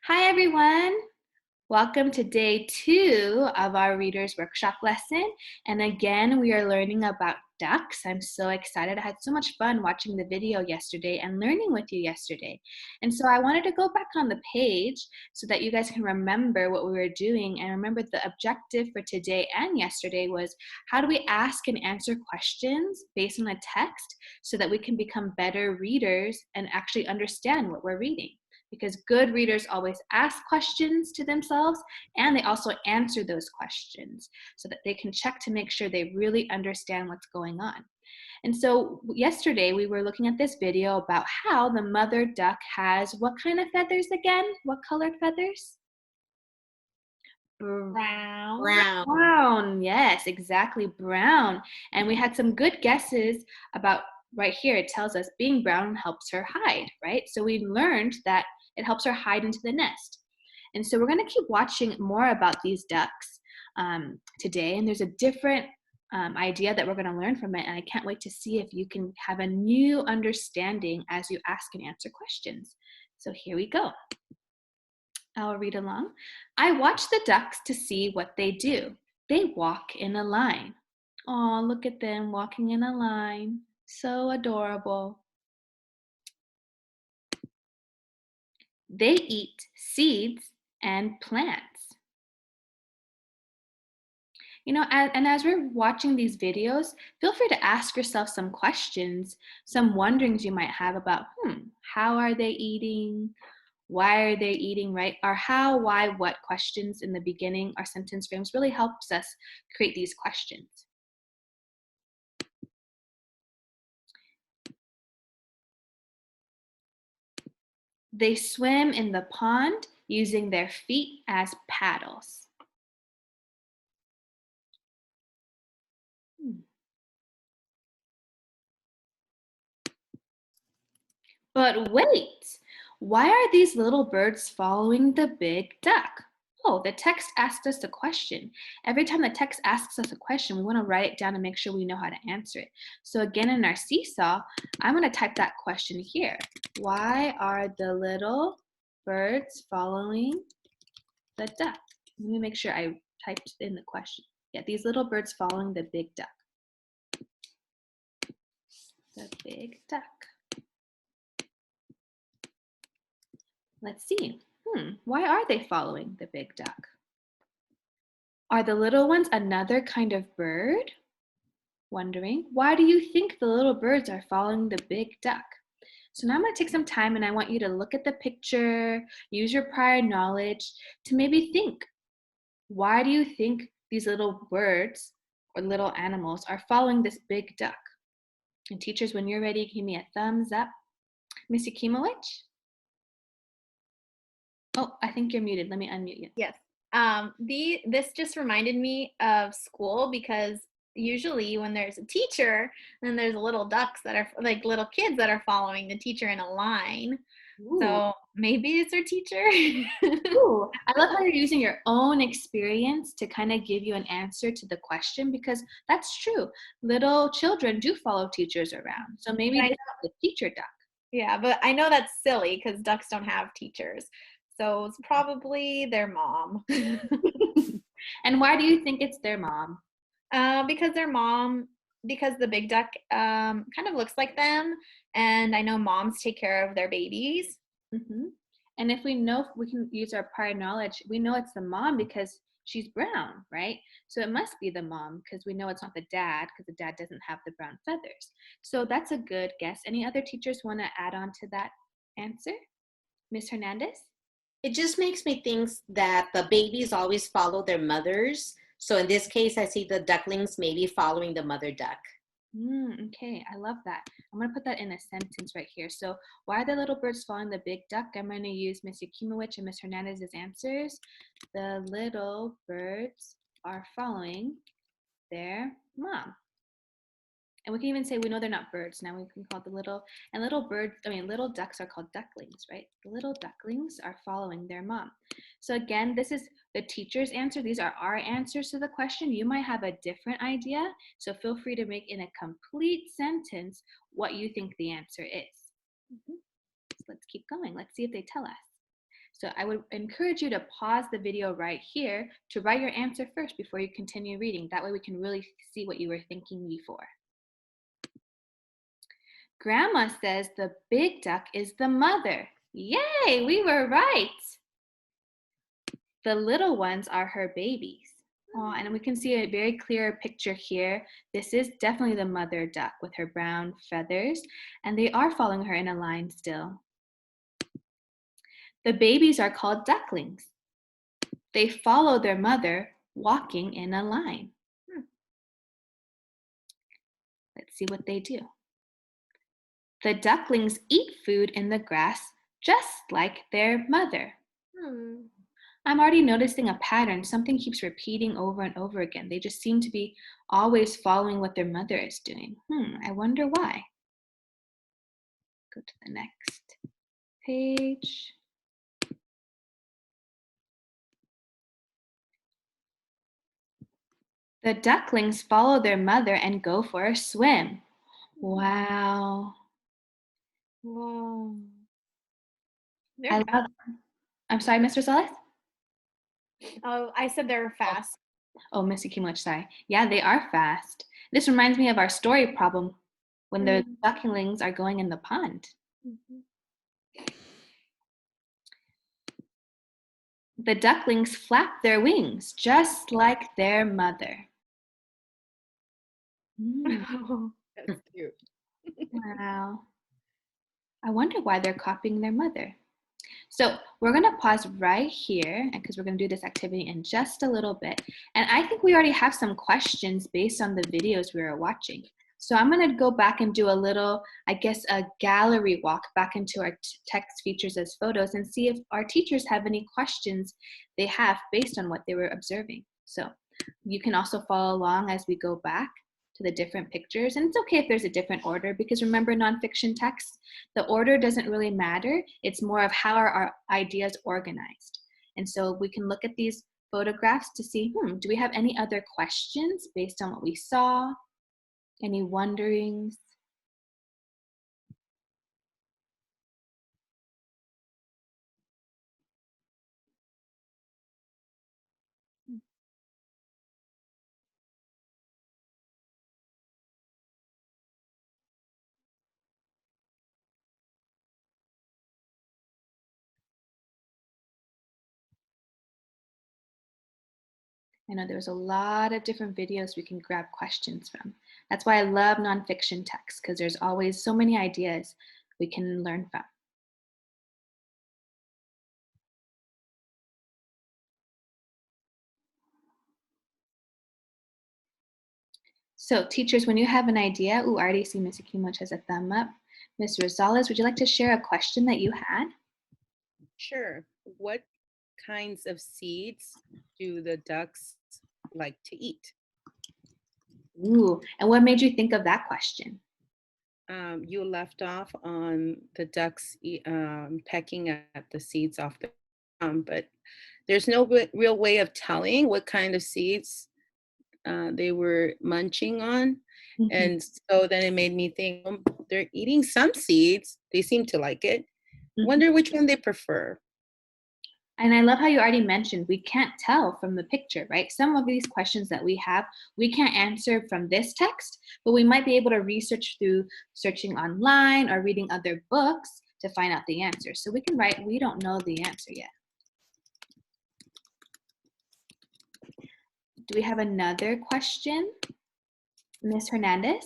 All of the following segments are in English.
Hi, everyone. Welcome to day 2 of our Readers Workshop lesson. And again, we are learning about ducks. I'm so excited. I had so much fun watching the video yesterday and learning with you yesterday. And so I wanted to go back on the page so that you guys can remember what we were doing. And remember, the objective for today and yesterday was how do we ask and answer questions based on a text so that we can become better readers and actually understand what we're reading. Because good readers always ask questions to themselves and they also answer those questions so that they can check to make sure they really understand what's going on. And so yesterday we were looking at this video about how the mother duck has what kind of feathers again? What colored feathers? Brown. Brown, yes, exactly, brown. And we had some good guesses about right here. It tells us being brown helps her hide, right? So we learned that it helps her hide into the nest. And so we're going to keep watching more about these ducks today. And there's a different idea that we're going to learn from it. And I can't wait to see if you can have a new understanding as you ask and answer questions. So here we go. I'll read along. I watch the ducks to see what they do. They walk in a line. Oh, look at them walking in a line. So adorable. They eat seeds and plants. You know, and as we're watching these videos, feel free to ask yourself some questions, some wonderings you might have about, how are they eating? Why are they eating, right? Our how, why, what questions in the beginning, our sentence frames really helps us create these questions. They swim in the pond using their feet as paddles. But wait, why are these little birds following the big duck? Oh, the text asked us a question. Every time the text asks us a question, we want to write it down and make sure we know how to answer it. So again, in our seesaw, I'm going to type that question here. Why are the little birds following the duck? Let me make sure I typed in the question. Yeah, these little birds following the big duck. The big duck. Let's see. Why are they following the big duck? Are the little ones another kind of bird? Wondering, why do you think the little birds are following the big duck? So now I'm going to take some time and I want you to look at the picture, use your prior knowledge to maybe think, why do you think these little birds or little animals are following this big duck? And teachers, when you're ready, give me a thumbs up. Miss Yakimowicz? Oh, I think you're muted. Let me unmute you. Yes. This just reminded me of school because usually when there's a teacher, then there's little ducks that are like little kids that are following the teacher in a line. Ooh. So maybe it's their teacher. Ooh, I love how you're using your own experience to kind of give you an answer to the question because that's true. Little children do follow teachers around. So maybe But this is the teacher duck. yeah, but I know that's silly because ducks don't have teachers. So it's probably their mom. And why do you think it's their mom? Because their mom, because the big duck kind of looks like them, and I know moms take care of their babies. hmm And if we know, we can use our prior knowledge. We know it's the mom because she's brown, right? So it must be the mom because we know it's not the dad because the dad doesn't have the brown feathers. So that's a good guess. Any other teachers want to add on to that answer? Miss Hernandez? It just makes me think that the babies always follow their mothers. So in this case, I see the ducklings maybe following the mother duck. Okay, I love that. I'm going to put that in a sentence right here. So, why are the little birds following the big duck? I'm going to use Miss Yakimowicz and Miss Hernandez's answers. The little birds are following their mom. And we can even say we know they're not birds. Now we can call the little birds, little ducks are called ducklings, right? The little ducklings are following their mom. So again, this is the teacher's answer. These are our answers to the question. You might have a different idea. So feel free to make in a complete sentence what you think the answer is. So let's keep going. Let's see if they tell us. So I would encourage you to pause the video right here to write your answer first before you continue reading. That way we can really see what you were thinking before. Grandma says the big duck is the mother. Yay, we were right. The little ones are her babies. Oh, and we can see a very clear picture here. This is definitely the mother duck with her brown feathers, and they are following her in a line still. The babies are called ducklings. They follow their mother walking in a line. Let's see what they do. The ducklings eat food in the grass just like their mother. I'm already noticing a pattern. Something keeps repeating over and over again. They just seem to be always following what their mother is doing. I wonder why. Go to the next page. The ducklings follow their mother and go for a swim. Wow. Whoa. I love. I'm sorry, Mr. Rosales? Oh, I said they're fast. Oh, Missy Kimlich, sorry. Yeah, they are fast. This reminds me of our story problem when the ducklings are going in the pond. The ducklings flap their wings just like their mother. That's cute. Wow. I wonder why they're copying their mother. So we're going to pause right here because we're going to do this activity in just a little bit. And I think we already have some questions based on the videos we were watching. So I'm going to go back and do a little, I guess, a gallery walk back into our text features as photos and see if our teachers have any questions they have based on what they were observing. So you can also follow along as we go back to the different pictures. And it's okay if there's a different order because remember nonfiction texts, the order doesn't really matter. It's more of how are our ideas organized. And so we can look at these photographs to see, do we have any other questions based on what we saw? Any wonderings? I know there's a lot of different videos we can grab questions from. That's why I love nonfiction texts because there's always so many ideas we can learn from. So teachers, when you have an idea, I already see Ms. Akimwich has a thumb up. Ms. Rosales, would you like to share a question that you had? Sure. What kinds of seeds do the ducks like to eat? Ooh, and what made you think of that question? You left off on the ducks pecking at the seeds off the but there's no real way of telling what kind of seeds they were munching on. And so then it made me think, they're eating some seeds. They seem to like it. Wonder which one they prefer. And I love how you already mentioned we can't tell from the picture, right? Some of these questions that we have, we can't answer from this text, but we might be able to research through searching online or reading other books to find out the answer. So we can write, we don't know the answer yet. Do we have another question? Ms. Hernandez?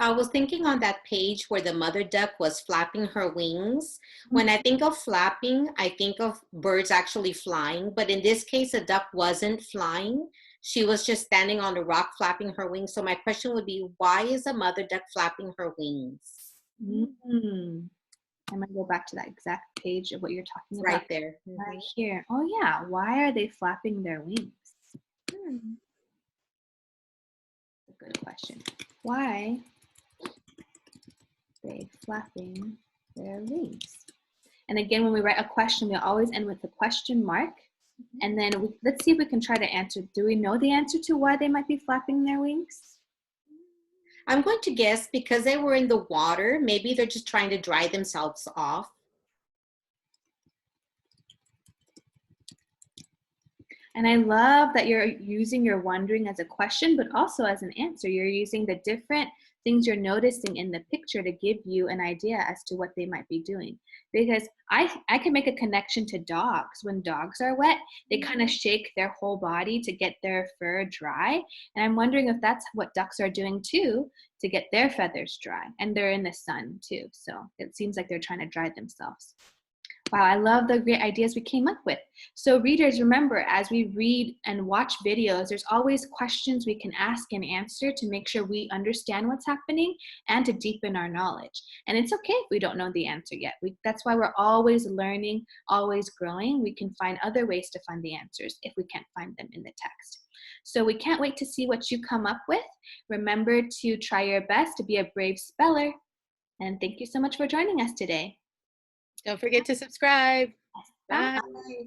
I was thinking on that page where the mother duck was flapping her wings. When I think of flapping, I think of birds actually flying, but in this case, the duck wasn't flying. She was just standing on the rock flapping her wings. So my question would be, why is a mother duck flapping her wings? I'm gonna go back to that exact page of what you're talking about. Right there. Right here. Oh yeah, why are they flapping their wings? A good question. Why they flapping their wings? And again, when we write a question, we always end with a question mark. And then let's see if we can try to answer. Do we know the answer to why they might be flapping their wings? I'm going to guess because they were in the water, maybe they're just trying to dry themselves off. And I love that you're using your wondering as a question, but also as an answer. You're using the different things you're noticing in the picture to give you an idea as to what they might be doing. Because I can make a connection to dogs. When dogs are wet, they kind of shake their whole body to get their fur dry. And I'm wondering if that's what ducks are doing too to get their feathers dry. And they're in the sun too. So it seems like they're trying to dry themselves. Wow, I love the great ideas we came up with. So readers, remember, as we read and watch videos, there's always questions we can ask and answer to make sure we understand what's happening and to deepen our knowledge. And it's okay if we don't know the answer yet. That's why we're always learning, always growing. We can find other ways to find the answers if we can't find them in the text. So we can't wait to see what you come up with. Remember to try your best to be a brave speller. And thank you so much for joining us today. Don't forget to subscribe. Bye. Bye.